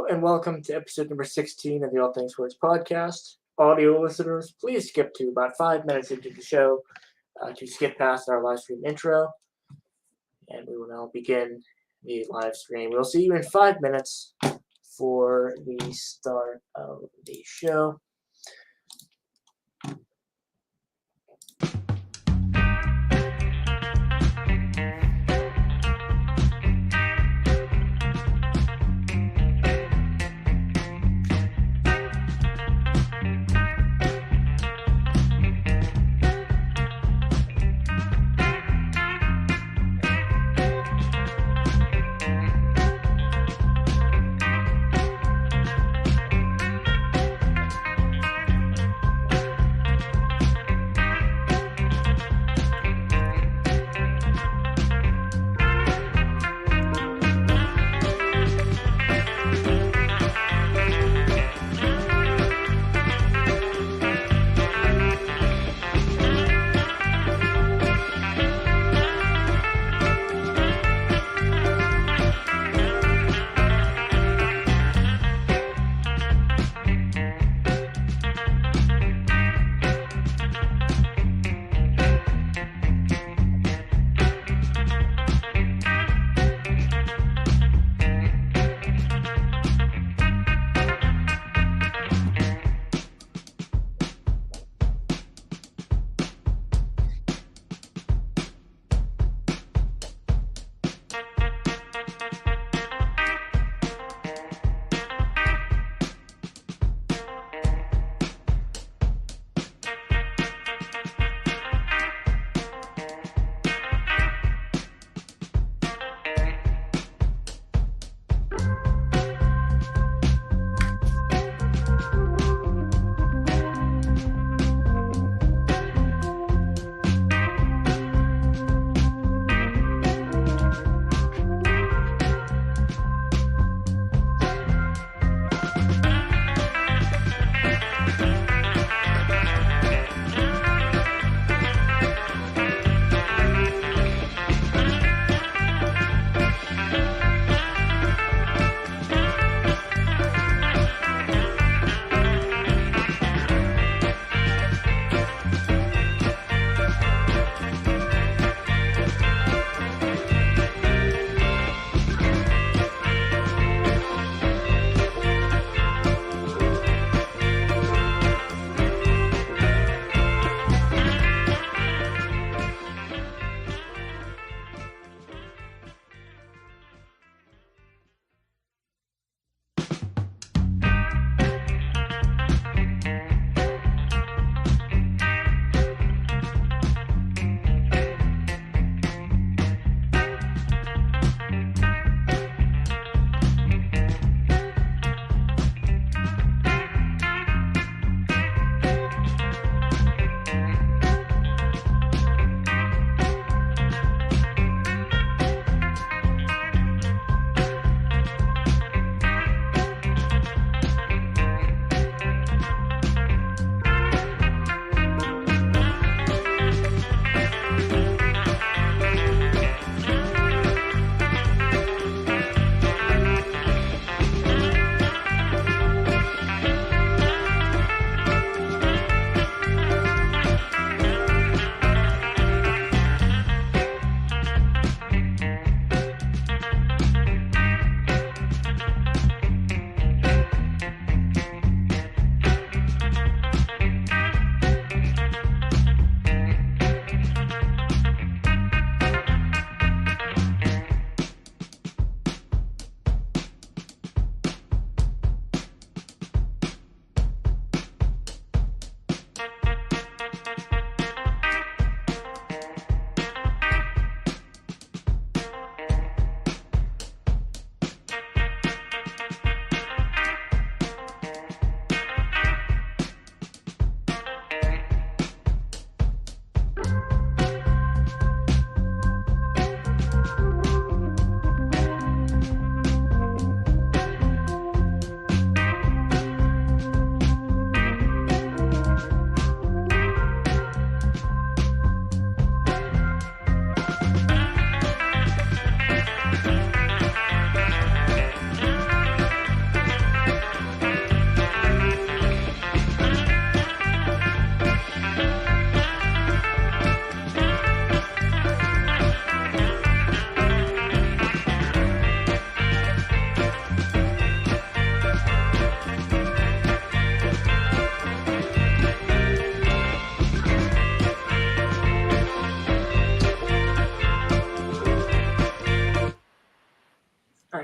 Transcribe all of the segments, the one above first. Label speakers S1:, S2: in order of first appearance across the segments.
S1: Hello and welcome to episode number 16 of the All Things Sports podcast. Audio listeners, please skip to about 5 minutes into the show to skip past our live stream intro. And we will now begin the live stream. We'll see you in 5 minutes for the start of the show.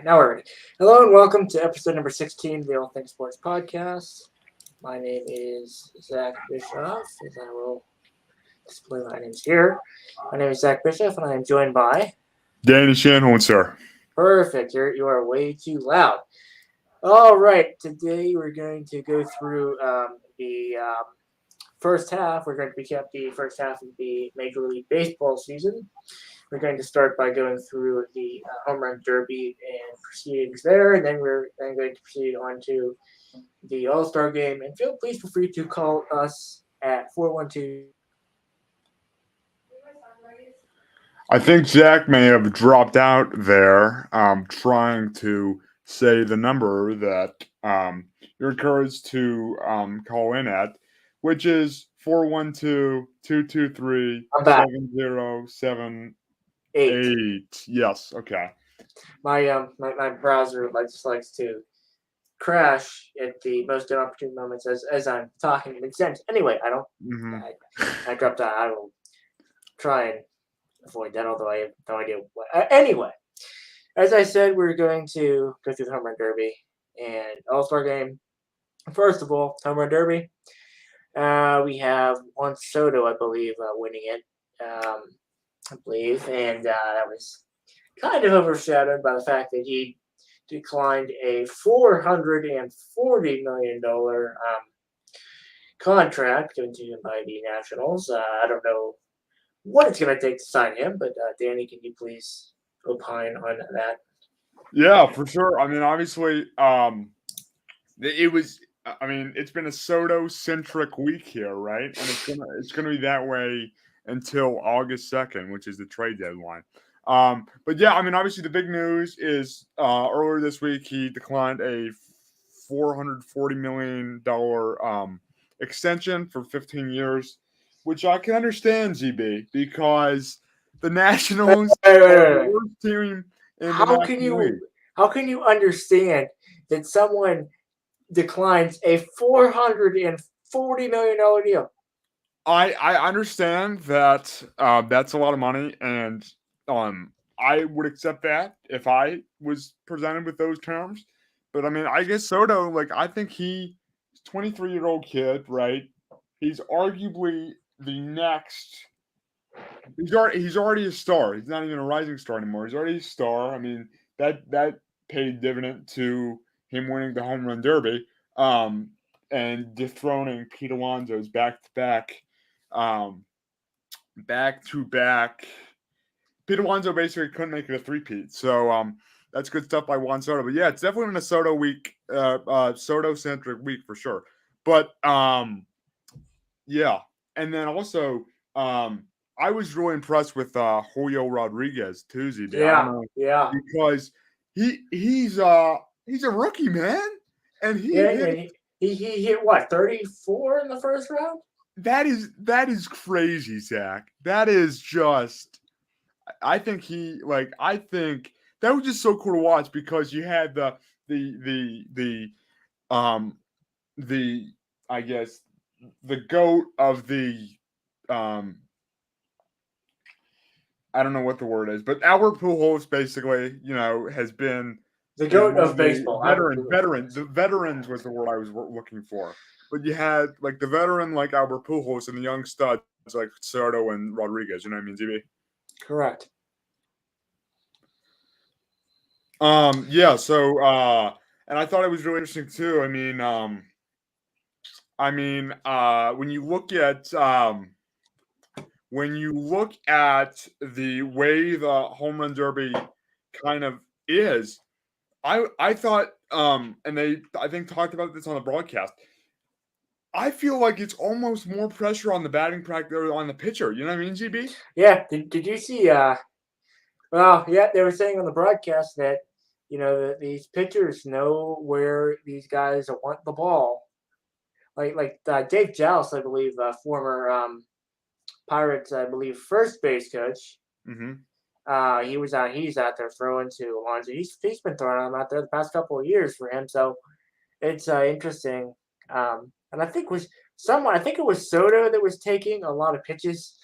S1: Now we're ready. Hello and welcome to episode number 16 of the All Things Sports Podcast. My name is Zach Bischoff, as I will display my names here. My name is Zach Bischoff, and I am joined by...
S2: Danny Shanhorn, sir.
S1: Perfect. You are way too loud. All right. Today we're going to go through the first half. We're going to recap the first half of the Major League Baseball season. We're going to start by going through the home run derby and proceedings there, and then we're then going to proceed on to the All-Star game. And please feel free to call us at 412.
S2: I think Zach may have dropped out there trying to say the number that you're encouraged to call in at, which is 412-223-7078. Yes, okay.
S1: My browser likes to crash at the most inopportune moments as I'm talking in sense. Anyway, I don't. I dropped out. I will try and avoid that, although I have no idea what. Anyway, as I said, we're going to go through the home run derby and All-Star game. First of all, home run derby. We have Juan Soto, I believe, winning it. I believe, and that was kind of overshadowed by the fact that he declined a $440 million contract given to him by the Nationals. I don't know what it's going to take to sign him, but Danny, can you please opine on that?
S2: Yeah, for sure. I mean, obviously, it was. I mean, it's been a Soto-centric week here, right? And it's gonna be that way until August 2nd, which is the trade deadline. But yeah, I mean, obviously, the big news is earlier this week he declined a $440 million extension for 15 years, which I can understand, ZB, because the Nationals are the worst team in the National League.
S1: How can you understand that someone declines a $440 million deal?
S2: I understand that that's a lot of money, and I would accept that if I was presented with those terms. But I mean, I guess Soto, like, I think he's a 23-year-old kid, right? He's arguably the next. He's already a star. He's not even a rising star anymore. He's already a star. I mean, that paid dividend to him winning the home run derby and dethroning Pete Alonso's back-to-back. Pete Alonso basically couldn't make it a three-peat. So that's good stuff by Juan Soto. But yeah, it's definitely been a Soto-centric week for sure. But yeah. And then also I was really impressed with Julio Rodriguez too, ZB.
S1: Yeah.
S2: Because he's a rookie, man. And he
S1: hit what, 34 in the first round?
S2: That is crazy, Zach. That is just. I think that was just so cool to watch because you had the I guess the GOAT of the I don't know what the word is, but Albert Pujols basically, has been
S1: the GOAT of baseball.
S2: The veterans was the word I was looking for. But you had like the veteran like Albert Pujols and the young studs like Soto and Rodriguez. You know what I mean, ZB?
S1: Correct.
S2: Yeah. So, and I thought it was really interesting too. When you look at the way the home run derby kind of is, I thought, and I think talked about this on the broadcast. I feel like it's almost more pressure on the batting practice on the pitcher. You know what I mean, ZB?
S1: Yeah. Did you see? Well, yeah, they were saying on the broadcast that these pitchers know where these guys want the ball. Like Dave Joust, I believe, former Pirates, I believe, first base coach.
S2: Mm-hmm.
S1: He's out there throwing to Alonso. He's been throwing them out there the past couple of years for him. So it's interesting. And I think it was Soto that was taking a lot of pitches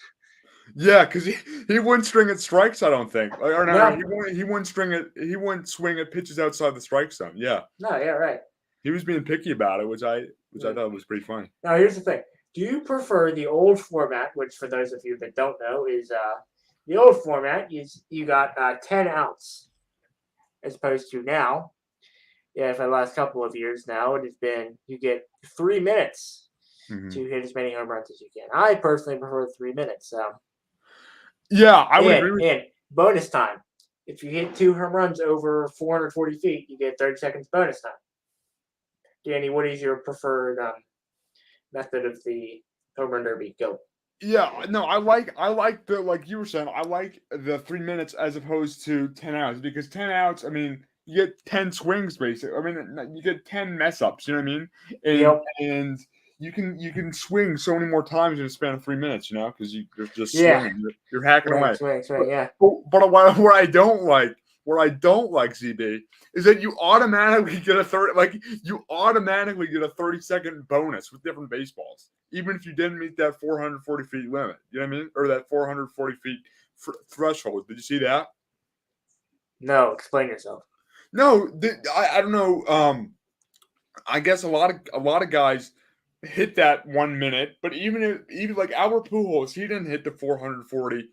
S2: Yeah, because he wouldn't string at strikes. I don't think. Or no,
S1: No.
S2: he wouldn't swing at pitches outside the strike zone. Yeah,
S1: No, yeah, right.
S2: he was being picky about it, which I
S1: Mm.
S2: thought was pretty funny.
S1: Now here's the thing. Do you prefer the old format, which for those of you that don't know is the old format is you got 10 outs as opposed to now. Yeah, for the last couple of years now, it has been you get 3 minutes
S2: Mhm.
S1: to hit as many home runs as you can. I personally prefer 3 minutes.
S2: Yeah, I would
S1: And
S2: agree with.
S1: and bonus time. If you hit 2 home runs over 440 feet, you get 30 seconds bonus time. Danny, what is your preferred method of the home run derby? Go.
S2: Yeah, no, I like the like you were saying. I like the 3 minutes as opposed to 10 outs because 10 outs. I mean, you get 10 swings basically. I mean, you get 10 mess ups. You know what I mean?
S1: Yep.
S2: And you can swing so many more times in a span of 3 minutes. You know, because you're just
S1: Yeah.
S2: swinging. You're hacking away.
S1: Swing. Yeah.
S2: But what I don't like, ZB, is that you automatically get a 30-second bonus with different baseballs, even if you didn't meet that 440 feet limit. You know what I mean? Or that 440 feet threshold. Did you see that?
S1: No, explain yourself.
S2: No, I don't know. I guess a lot of guys hit that 1 minute, but even like Albert Pujols, he didn't hit the 440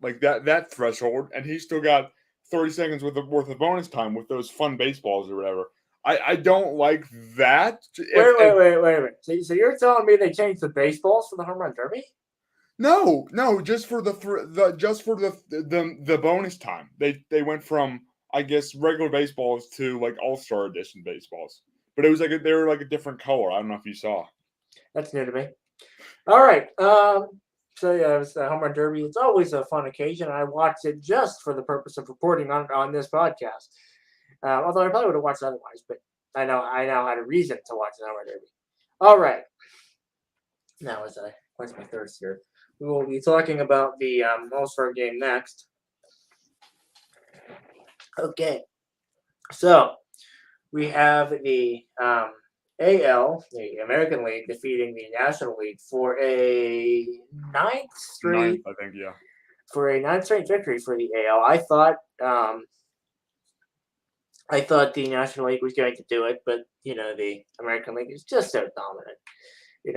S2: like that threshold, and he still got 30 seconds worth of bonus time with those fun baseballs or whatever. I don't like that.
S1: Wait a minute. So you're telling me they changed the baseballs for the home run derby?
S2: No, just for the bonus time. They went from, I guess, regular baseballs to like All-Star Edition baseballs. But it was they were like a different color. I don't know if you saw.
S1: That's new to me. All right. So yeah, it was the home run derby. It's always a fun occasion. I watched it just for the purpose of reporting on this podcast. Although I probably would have watched it otherwise, but I now had a reason to watch the home run derby. All right. Now as I quench my thirst here, we will be talking about the All-Star game next. Okay. So we have the AL, the American League, defeating the National League for a ninth
S2: Ninth,
S1: straight
S2: I think, yeah.
S1: victory for the AL. I thought the National League was going to do it, but the American League is just so dominant. And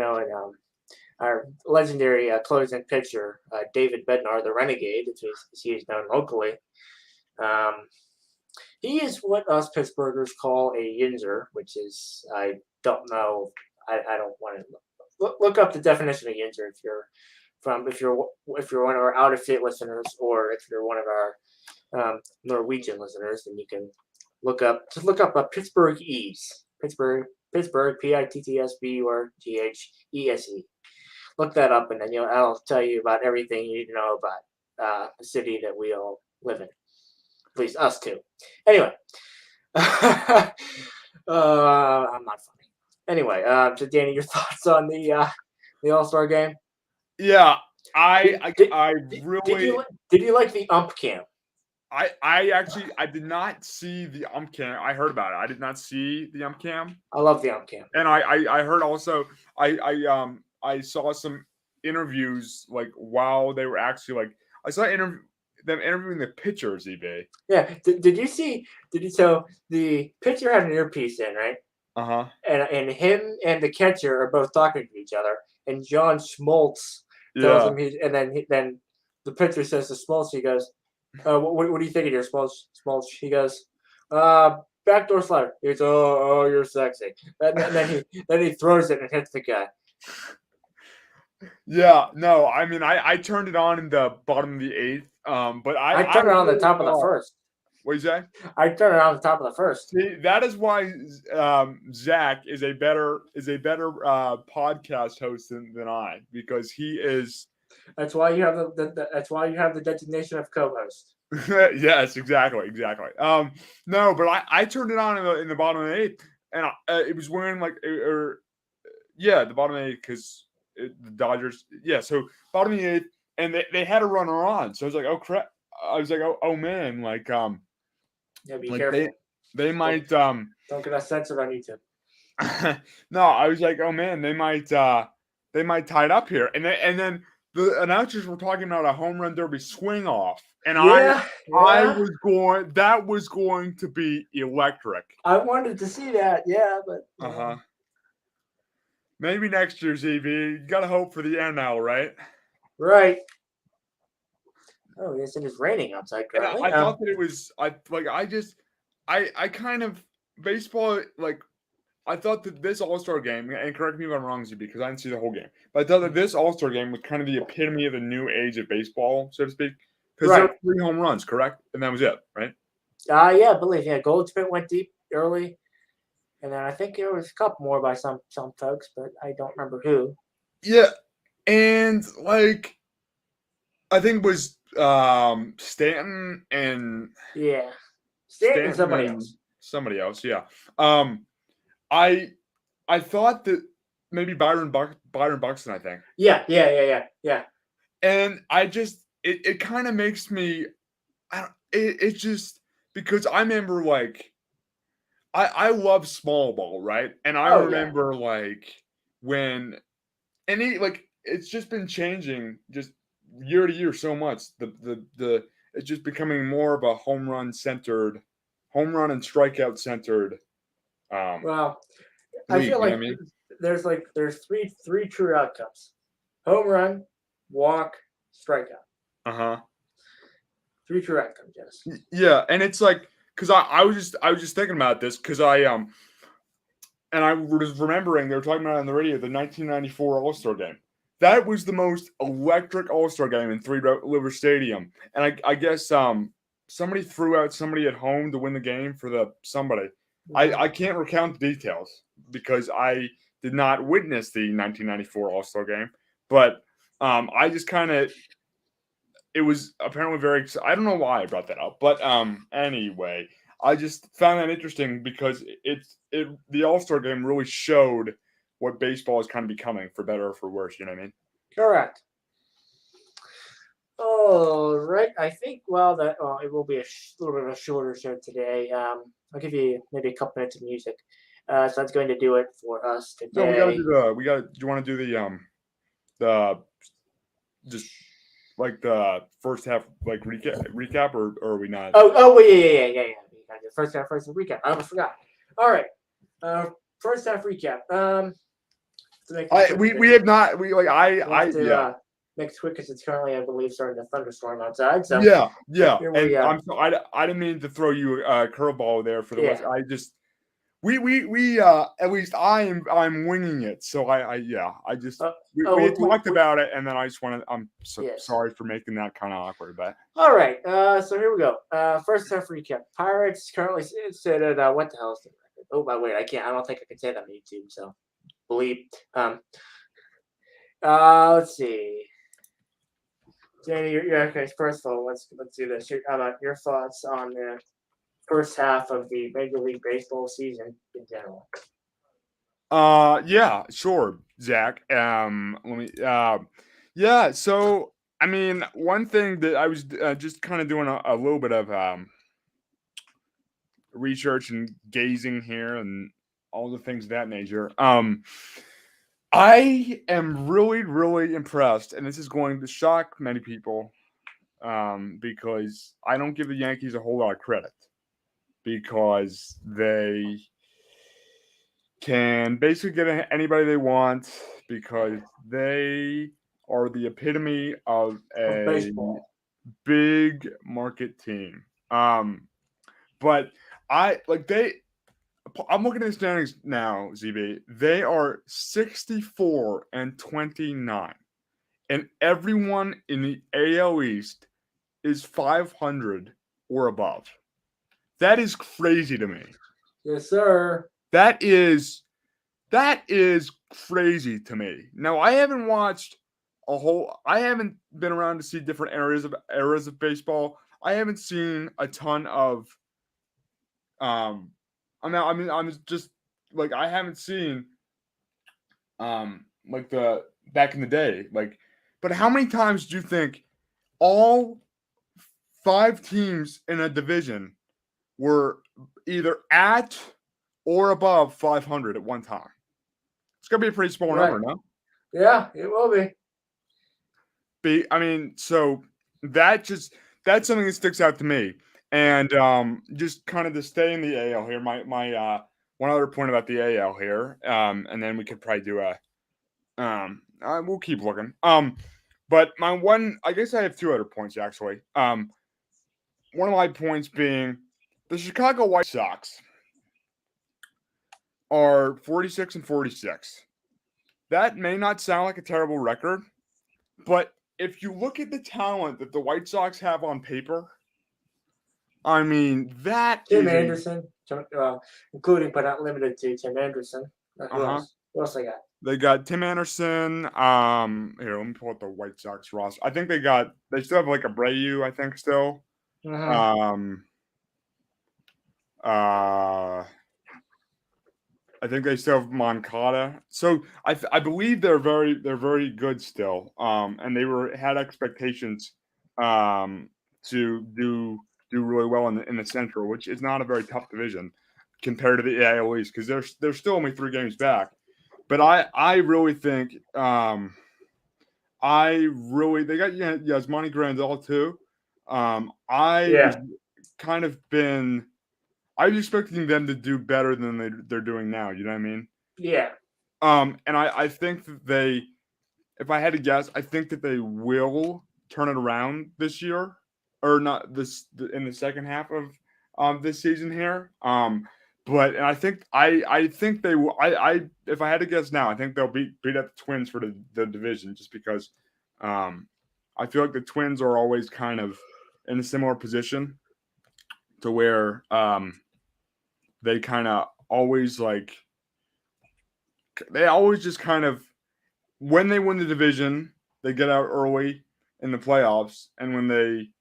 S1: our legendary closing pitcher, David Bednar, the Renegade, as he is known locally. He is what us Pittsburghers call a yinzer, which is I don't know. I don't want to look up the definition of yinzer if you're one of our out of state listeners, or if you're one of our Norwegian listeners, then you can look up a Pittsburgh Ease. Pittsburgh PITTSBURGHESE. Look that up, and then I'll tell you about everything you need to know about the city that we all live in. At least us two. Anyway, I'm not funny. Anyway, so Danny, your thoughts on the All-Star game?
S2: Yeah,
S1: Did
S2: really
S1: you like the ump cam?
S2: I actually I did not see the ump cam. I heard about it. I did not see the ump cam.
S1: I love the ump cam.
S2: And I heard also I saw some interviews like while they were actually like I saw them interviewing the pitchers, eBay.
S1: Yeah. Did you see? So the pitcher had an earpiece in, right?
S2: Uh-huh.
S1: And him and the catcher are both talking to each other, and John Schmaltz tells him then the pitcher says to Smoltz, he goes, what do you think of your Smoltz? He goes, backdoor slider. He goes, oh, you're sexy. And then he throws it and hits the guy.
S2: Yeah, no, I mean I turned it on in the bottom of the eighth. But
S1: I turned it on the top of the first.
S2: What you say?
S1: I turned it on the top of the first.
S2: See, that is why Zach is a better podcast host than I, because he is.
S1: That's why you have that's why you have the designation of co-host.
S2: Yes, exactly. No, but I turned it on in the bottom of the eighth, and it was wearing the bottom of the eighth because the Dodgers. Yeah, so bottom of the eighth, and they had a runner on, so I was like, oh crap. I was like, oh man,
S1: yeah, be careful.
S2: They might
S1: don't get us censored on YouTube.
S2: No, I was like, oh man, they might tie it up here, and then the announcers were talking about a home run derby swing off, and
S1: Yeah,
S2: that was going to be electric.
S1: I wanted to see that. Yeah, but
S2: Maybe next year, ZB. You gotta hope for the NL, right?
S1: right. Oh, yes, it is raining outside
S2: And
S1: currently.
S2: I thought that it was I kind of baseball like I thought that this All-Star game, and correct me if I'm wrong, Z, because I didn't see the whole game, but I thought that this All-Star game was kind of the epitome of the new age of baseball, so to speak, because there
S1: Right.
S2: were 3 home runs, correct, and that was it, right?
S1: Yeah, I believe Goldschmidt went deep early, and then I think there was a couple more by some folks, but I don't remember who.
S2: Yeah, and like I think it was Stanton and
S1: Yeah, Stanton and somebody else.
S2: somebody else, yeah. I I thought that maybe Byron Buxton, I think.
S1: Yeah.
S2: And I just it kind of makes me it's just because I remember like I love small ball, right? And I
S1: Oh yeah.
S2: remember like when and it's just been changing just year to year so much. The it's just becoming more of a home run and strikeout centered
S1: Well, I
S2: league,
S1: feel
S2: you know
S1: like
S2: what I mean?
S1: there's three true outcomes: home run, walk, strikeout.
S2: Uh-huh.
S1: Three true outcomes. Yes.
S2: Yeah, and it's like because I was just thinking about this because and I was remembering they were talking about it on the radio the 1994 All Star Game. That was the most electric All Star game in Three River Stadium, and I guess somebody threw out somebody at home to win the game for the somebody. I can't recount the details because I did not witness the 1994 All Star Game, but I just kind of it was apparently very. I don't know why I brought that up, but anyway, I just found that interesting because the All Star game really showed what baseball is kind of becoming, for better or for worse. You know what I mean?
S1: Correct. All right. I think that it will be a little bit of a shorter show today. I'll give you maybe a couple minutes of music. So that's going to do it for us today.
S2: No, we got to do do you want to do the just like the first half like recap or are we not?
S1: Oh, yeah. First half recap. I almost forgot. All right. First half recap.
S2: We have not
S1: Make it quick because it's currently, I believe, starting to thunderstorm outside. So
S2: yeah.
S1: we,
S2: And I didn't mean to throw you a curveball there for the West. I just we at least I'm winging it. So we talked about it, and then I just wanted sorry for making that kind of awkward, but
S1: all right. So here we go. First half recap. Pirates currently sit at what the hell is the record? Oh, by the way, I can't. I don't think I can say that on YouTube. So bleep. Let's see. Danny, okay. First of all, let's do this. How about your thoughts on the first half of the Major League Baseball season in general?
S2: Yeah, sure, Zach. Let me. Yeah. So, I mean, one thing that I was just kind of doing a little bit of research and gazing here and all the things of that nature. I am really, really impressed, and this is going to shock many people, because I don't give the Yankees a whole lot of credit because they can basically get anybody they want because they are the epitome of a
S1: baseball.
S2: big market team. But I'm looking at the standings now, ZB. They are 64-29, and everyone in the AL East is 500 or above. That is crazy to me.
S1: Yes, sir.
S2: That is crazy to me. Now, I haven't been around to see different eras of baseball. I haven't seen a ton of I'm just like I haven't seen like the back in the day, but how many times do you think all 5 teams in a division were either at or above 500 at one time? It's gonna be a pretty small number, no?
S1: Yeah, it will be.
S2: So that's something that sticks out to me. And just kind of to stay in the AL here, my one other point about the AL here, and then we could probably do we'll keep looking. But my one, I guess I have two other points actually. One of my points being the Chicago White Sox are 46-46. That may not sound like a terrible record, but if you look at the talent that the White Sox have on paper, I mean, that
S1: Tim
S2: is
S1: Anderson, including but not limited to Tim Anderson. Who else? Who else I got?
S2: They got Tim Anderson. Here, let me pull up the White Sox roster. I think they still have like Abreu, I think still.
S1: Mm-hmm.
S2: I think they still have Moncada. So I believe they're very good still. And they had expectations to do really well in the Central, which is not a very tough division compared to the AL East because they're still only 3 games back. But I really think they got Yasmani Grandal too. I was expecting them to do better than they're doing now. You know what I mean?
S1: Yeah.
S2: And I think that if I had to guess, I think that they will turn it around this year, or not in the second half of this season here. But I think they will. If I had to guess now, I think they'll beat up the Twins for the division, just because I feel like the Twins are always kind of in a similar position to where they kind of always just kind of, when they win the division, they get out early in the playoffs, and when they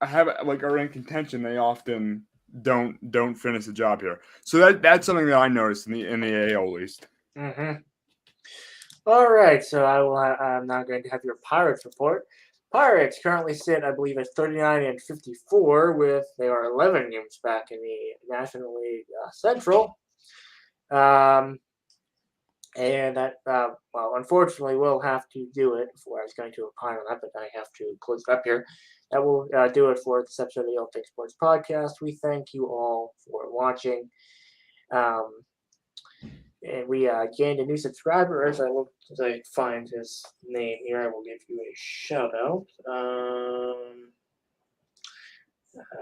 S2: are in contention, they often don't finish the job here. So that's something that I noticed in the AL East.
S1: Mm-hmm. All right, so I'm now going to have your Pirates report. Pirates currently sit, I believe, at 39-54, they are 11 games back in the National League Central. And that, unfortunately, we'll have to do it before I was going to opine on that, but I have to close it up here. That will do it for this episode of the All Things Sports Podcast. We thank you all for watching. And we gained a new subscriber. As I find his name here, I will give you a shout out.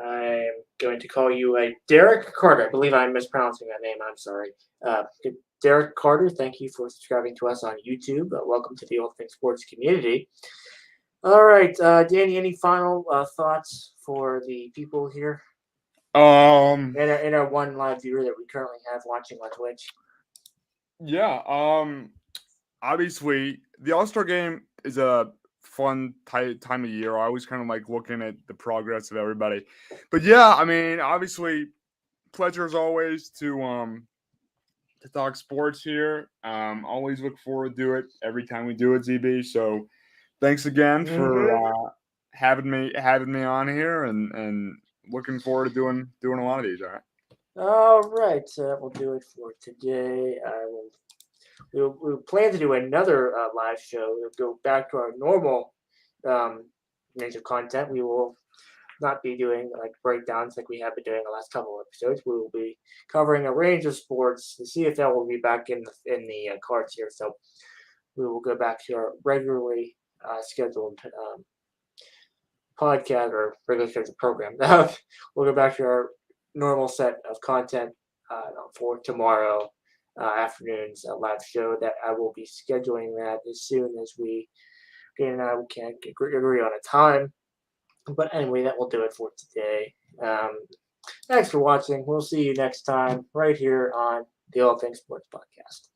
S1: I'm going to call you Derek Carter. I believe I'm mispronouncing that name. I'm sorry. Derek Carter, thank you for subscribing to us on YouTube. Welcome to the All Things Sports community. All right, Danny, any final thoughts for the people here? In our one live viewer that we currently have watching on Twitch.
S2: Yeah. Obviously, the All-Star Game is a fun time of year. I always kind of like looking at the progress of everybody. But yeah, I mean, obviously, pleasure as always to talk sports here. Always look forward to it every time we do it, ZB. So thanks again for having me on here, and looking forward to doing a lot of these.
S1: All right, so that will do it for today. We'll plan to do another live show. We'll go back to our normal range of content. We will not be doing breakdowns like we have been doing the last couple of episodes. We will be covering a range of sports. The CFL will be back in the cards here, so we will go back to our regularly scheduled podcast or regular scheduled program. We'll go back to our normal set of content for tomorrow afternoon's live show. That I will be scheduling that as soon as we can't agree on a time. But anyway, that will do it for today. Thanks for watching. We'll see you next time right here on the All Things Sports Podcast.